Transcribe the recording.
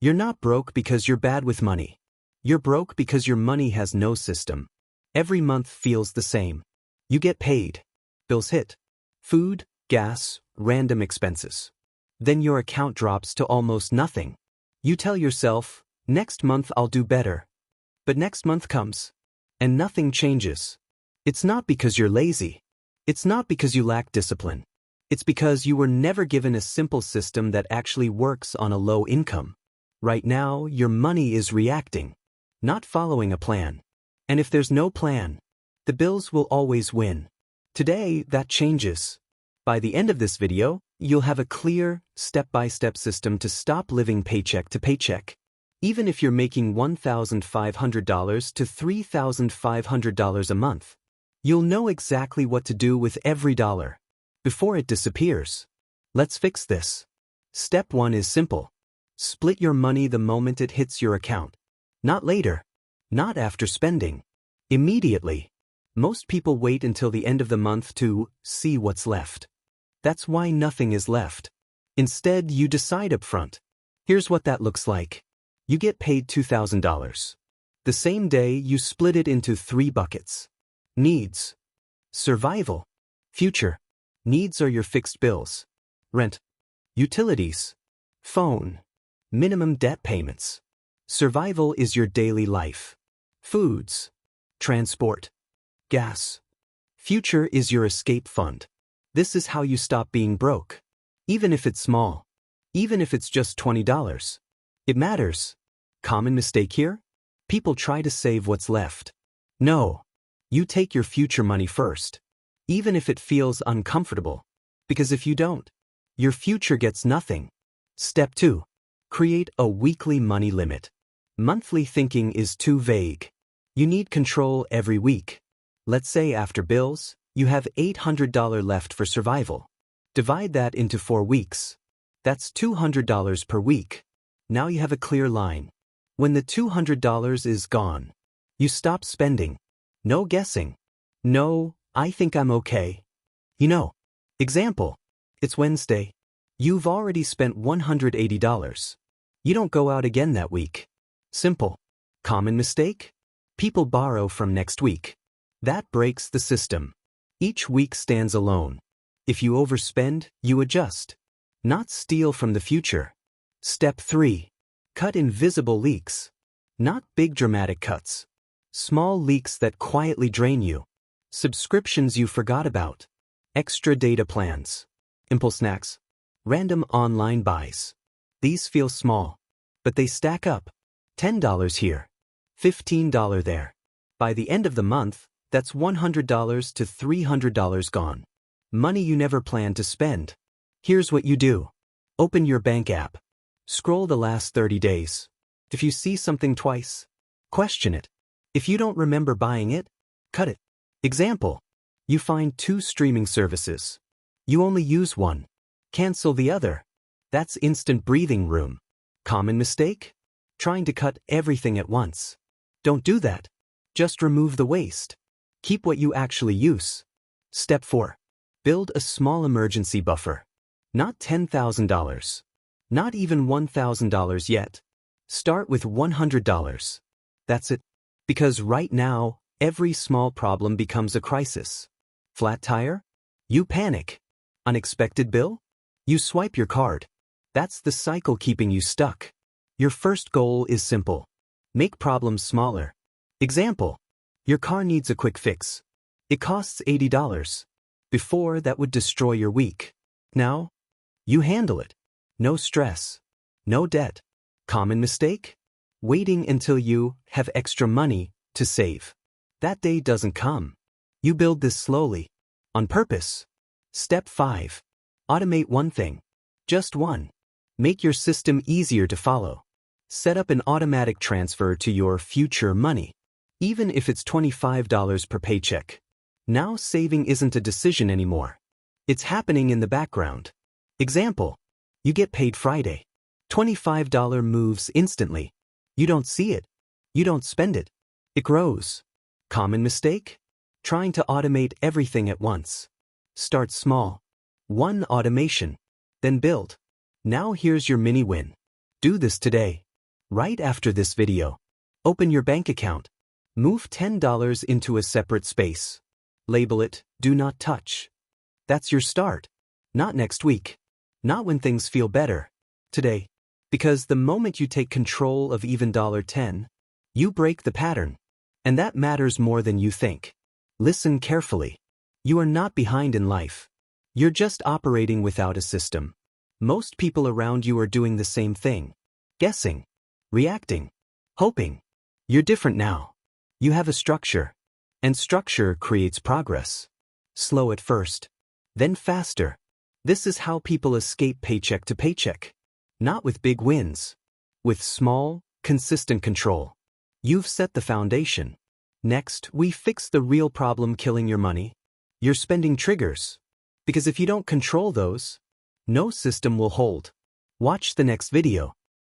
You're not broke because you're bad with money. You're broke because your money has no system. Every month feels the same. You get paid. Bills hit. Food, gas, random expenses. Then your account drops to almost nothing. You tell yourself, next month I'll do better. But next month comes, and nothing changes. It's not because you're lazy. It's not because you lack discipline. It's because you were never given a simple system that actually works on a low income. Right now, your money is reacting, not following a plan. And if there's no plan, the bills will always win. Today, that changes. By the end of this video, you'll have a clear, step-by-step system to stop living paycheck to paycheck. Even if you're making $1,500 to $3,500 a month, you'll know exactly what to do with every dollar before it disappears. Let's fix this. Step 1 is simple. Split your money the moment it hits your account. Not later. Not after spending. Immediately. Most people wait until the end of the month to see what's left. That's why nothing is left. Instead, you decide up front. Here's what that looks like. You get paid $2,000. The same day, you split it into 3 buckets. Needs. Survival. Future. Needs are your fixed bills. Rent. Utilities. Phone. Minimum debt payments. Survival is your daily life. Foods. Transport. Gas. Future is your escape fund. This is how you stop being broke. Even if it's small. Even if it's just $20. It matters. Common mistake here? People try to save what's left. No. You take your future money first. Even if it feels uncomfortable. Because if you don't, your future gets nothing. Step 2. Create a weekly money limit. Monthly thinking is too vague. You need control every week. Let's say after bills, you have $800 left for survival. Divide that into 4 weeks. That's $200 per week. Now you have a clear line. When the $200 is gone, you stop spending. No guessing. No, I think I'm okay. Example. It's Wednesday. You've already spent $180. You don't go out again that week. Simple. Common mistake? People borrow from next week. That breaks the system. Each week stands alone. If you overspend, you adjust. Not steal from the future. Step 3. Cut invisible leaks. Not big dramatic cuts. Small leaks that quietly drain you. Subscriptions you forgot about. Extra data plans. Impulse snacks. Random online buys. These feel small, but they stack up. $10 here. $15 there. By the end of the month, that's $100 to $300 gone. Money you never planned to spend. Here's what you do. Open your bank app. Scroll the last 30 days. If you see something twice, question it. If you don't remember buying it, cut it. Example. You find 2 streaming services. You only use one. Cancel the other. That's instant breathing room. Common mistake? Trying to cut everything at once. Don't do that. Just remove the waste. Keep what you actually use. Step 4. Build a small emergency buffer. Not $10,000. Not even $1,000 yet. Start with $100. That's it. Because right now, every small problem becomes a crisis. Flat tire? You panic. Unexpected bill? You swipe your card. That's the cycle keeping you stuck. Your first goal is simple. Make problems smaller. Example. Your car needs a quick fix. It costs $80. Before, that would destroy your week. Now, you handle it. No stress. No debt. Common mistake? Waiting until you have extra money to save. That day doesn't come. You build this slowly. On purpose. Step 5. Automate one thing. Just one. Make your system easier to follow. Set up an automatic transfer to your future money. Even if it's $25 per paycheck. Now saving isn't a decision anymore. It's happening in the background. Example. You get paid Friday. $25 moves instantly. You don't see it. You don't spend it. It grows. Common mistake? Trying to automate everything at once. Start small. One automation. Then build. Now here's your mini win. Do this today. Right after this video, open your bank account. Move $10 into a separate space. Label it, Do Not Touch. That's your start. Not next week. Not when things feel better. Today. Because the moment you take control of even $10, you break the pattern. And that matters more than you think. Listen carefully. You are not behind in life. You're just operating without a system. Most people around you are doing the same thing. Guessing. Reacting. Hoping. You're different now. You have a structure. And structure creates progress. Slow at first. Then faster. This is how people escape paycheck to paycheck. Not with big wins. With small, consistent control. You've set the foundation. Next, we fix the real problem killing your money. Your spending triggers. Because if you don't control those, no system will hold. Watch the next video.